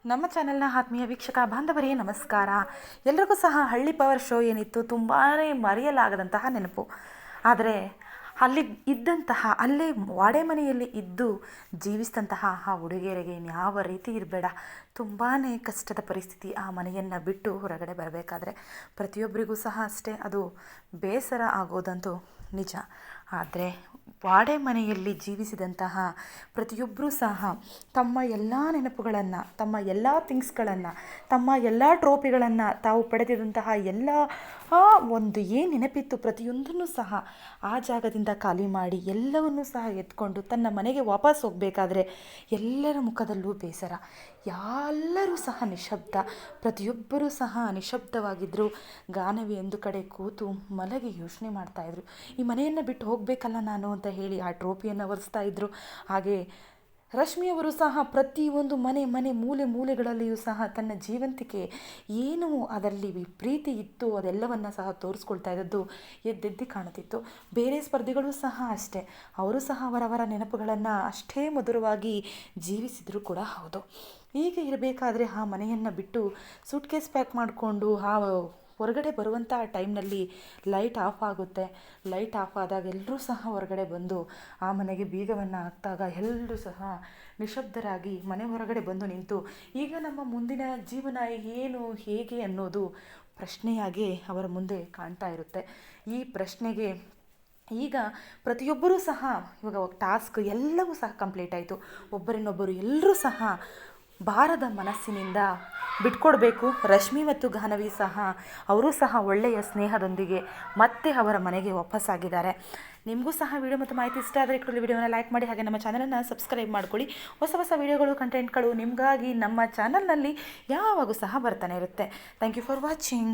ನಮ್ಮ ಚಾನೆಲ್ನ ಆತ್ಮೀಯ ವೀಕ್ಷಕ ಬಾಂಧವರೇ ನಮಸ್ಕಾರ. ಎಲ್ರಿಗೂ ಸಹ ಹಳ್ಳಿ ಪವರ್ ಶೋ ಏನಿತ್ತು ತುಂಬಾ ಮರೆಯಲಾಗದಂತಹ ನೆನಪು. ಆದರೆ ಅಲ್ಲಿ ಇದ್ದಂತಹ ಅಲ್ಲೇ ವಾಡೆ ಮನೆಯಲ್ಲಿ ಇದ್ದು ಜೀವಿಸಿದಂತಹ ಆ ಹುಡುಗಿಯರಿಗೆ ಯಾವ ರೀತಿ ಇರಬೇಡ, ತುಂಬಾ ಕಷ್ಟದ ಪರಿಸ್ಥಿತಿ. ಆ ಮನೆಯನ್ನು ಬಿಟ್ಟು ಹೊರಗಡೆ ಬರಬೇಕಾದ್ರೆ ಪ್ರತಿಯೊಬ್ಬರಿಗೂ ಸಹ ಅಷ್ಟೇ ಅದು ಬೇಸರ ಆಗೋದಂತೂ ನಿಜ. ಆದರೆ ವಾಡೆ ಮನೆಯಲ್ಲಿ ಜೀವಿಸಿದಂತಹ ಪ್ರತಿಯೊಬ್ಬರೂ ಸಹ ತಮ್ಮ ಎಲ್ಲ ನೆನಪುಗಳನ್ನು, ತಮ್ಮ ಎಲ್ಲ ಥಿಂಗ್ಸ್ಗಳನ್ನು, ತಮ್ಮ ಎಲ್ಲ ಟ್ರೋಫಿಗಳನ್ನು, ತಾವು ಪಡೆದಿದಂತಹ ಎಲ್ಲ ಒಂದು ಏನು ನೆನಪಿತ್ತು ಪ್ರತಿಯೊಂದನ್ನು ಸಹ ಆ ಜಾಗದಿಂದ ಖಾಲಿ ಮಾಡಿ ಎಲ್ಲವನ್ನೂ ಸಹ ಎತ್ಕೊಂಡು ತನ್ನ ಮನೆಗೆ ವಾಪಸ್ ಹೋಗಬೇಕಾದ್ರೆ ಎಲ್ಲರ ಮುಖದಲ್ಲೂ ಬೇಸರ. ಎಲ್ಲರೂ ಸಹ ನಿಶಬ್ದ, ಪ್ರತಿಯೊಬ್ಬರೂ ಸಹ ನಿಶಬ್ದವಾಗಿದ್ದರು. ಗಾನವಿ ಒಂದು ಕಡೆ ಕೂತು ಮಲಗಿ ಯೋಚನೆ ಮಾಡ್ತಾಯಿದ್ರು, ಈ ಮನೆಯನ್ನು ಬಿಟ್ಟು ಹೋಗಬೇಕಲ್ಲ ನಾನು ಅಂತ ಹೇಳಿ ಆ ಟ್ರೋಫಿಯನ್ನು ಒರೆಸ್ತಾ ಇದ್ದರು. ಹಾಗೆ ರಶ್ಮಿಯವರು ಸಹ ಪ್ರತಿಯೊಂದು ಮನೆ ಮೂಲೆಗಳಲ್ಲಿಯೂ ಸಹ ತನ್ನ ಜೀವಂತಿಕೆ ಏನು ಅದರಲ್ಲಿ ಪ್ರೀತಿ ಇತ್ತು ಅದೆಲ್ಲವನ್ನು ಸಹ ತೋರಿಸ್ಕೊಳ್ತಾ ಇದ್ದದ್ದು ಎದ್ದೆದ್ದು ಕಾಣುತ್ತಿತ್ತು. ಬೇರೆ ಸ್ಪರ್ಧಿಗಳು ಸಹ ಅಷ್ಟೇ, ಅವರು ಸಹ ಅವರವರ ನೆನಪುಗಳನ್ನು ಅಷ್ಟೇ ಮಧುರವಾಗಿ ಜೀವಿಸಿದರೂ ಕೂಡ ಹೌದು. ಹೀಗೆ ಇರಬೇಕಾದ್ರೆ ಆ ಮನೆಯನ್ನು ಬಿಟ್ಟು ಸೂಟ್ಕೇಸ್ ಪ್ಯಾಕ್ ಮಾಡಿಕೊಂಡು ಹೊರಗಡೆ ಬರುವಂಥ ಟೈಮ್ನಲ್ಲಿ ಲೈಟ್ ಆಫ್ ಆಗುತ್ತೆ. ಲೈಟ್ ಆಫ್ ಆದಾಗ ಎಲ್ಲರೂ ಸಹ ಹೊರಗಡೆ ಬಂದು ಆ ಮನೆಗೆ ಬೀಗವನ್ನು ಹಾಕಿದಾಗ ಎಲ್ಲರೂ ಸಹ ನಿಶಬ್ದರಾಗಿ ಮನೆ ಹೊರಗಡೆ ಬಂದು ನಿಂತು ಈಗ ನಮ್ಮ ಮುಂದಿನ ಜೀವನ ಏನು ಹೇಗೆ ಅನ್ನೋದು ಪ್ರಶ್ನೆಯಾಗಿ ಅವರ ಮುಂದೆ ಕಾಣ್ತಾ ಇರುತ್ತೆ. ಈ ಪ್ರಶ್ನೆಗೆ ಈಗ ಪ್ರತಿಯೊಬ್ಬರೂ ಸಹ ಇವಾಗ ಟಾಸ್ಕ್ ಎಲ್ಲವೂ ಸಹ ಕಂಪ್ಲೀಟ್ ಆಯಿತು. ಒಬ್ಬರಿನ್ನೊಬ್ಬರು ಎಲ್ಲರೂ ಸಹ ಭಾರದ ಮನಸ್ಸಿನಿಂದ ಬಿಟ್ಕೊಡ್ಬೇಕು. ರಶ್ಮಿ ಮತ್ತು ಗಾನವಿ ಸಹ ಅವರೂ ಸಹ ಒಳ್ಳೆಯ ಸ್ನೇಹದೊಂದಿಗೆ ಮತ್ತೆ ಅವರ ಮನೆಗೆ ವಾಪಸ್ಸಾಗಿದ್ದಾರೆ. ನಿಮಗೂ ಸಹ ವಿಡಿಯೋ ಮತ್ತು ಮಾಹಿತಿ ಇಷ್ಟ ಆದರೆ ಈ ವಿಡಿಯೋನ ಲೈಕ್ ಮಾಡಿ, ಹಾಗೆ ನಮ್ಮ ಚಾನಲನ್ನು ಸಬ್ಸ್ಕ್ರೈಬ್ ಮಾಡ್ಕೊಳ್ಳಿ. ಹೊಸ ವಿಡಿಯೋಗಳು, ಕಂಟೆಂಟ್ಗಳು ನಿಮಗಾಗಿ ನಮ್ಮ ಚಾನಲ್ನಲ್ಲಿ ಯಾವಾಗೂ ಸಹ ಬರ್ತಾನೆ ಇರುತ್ತೆ. Thank you for watching.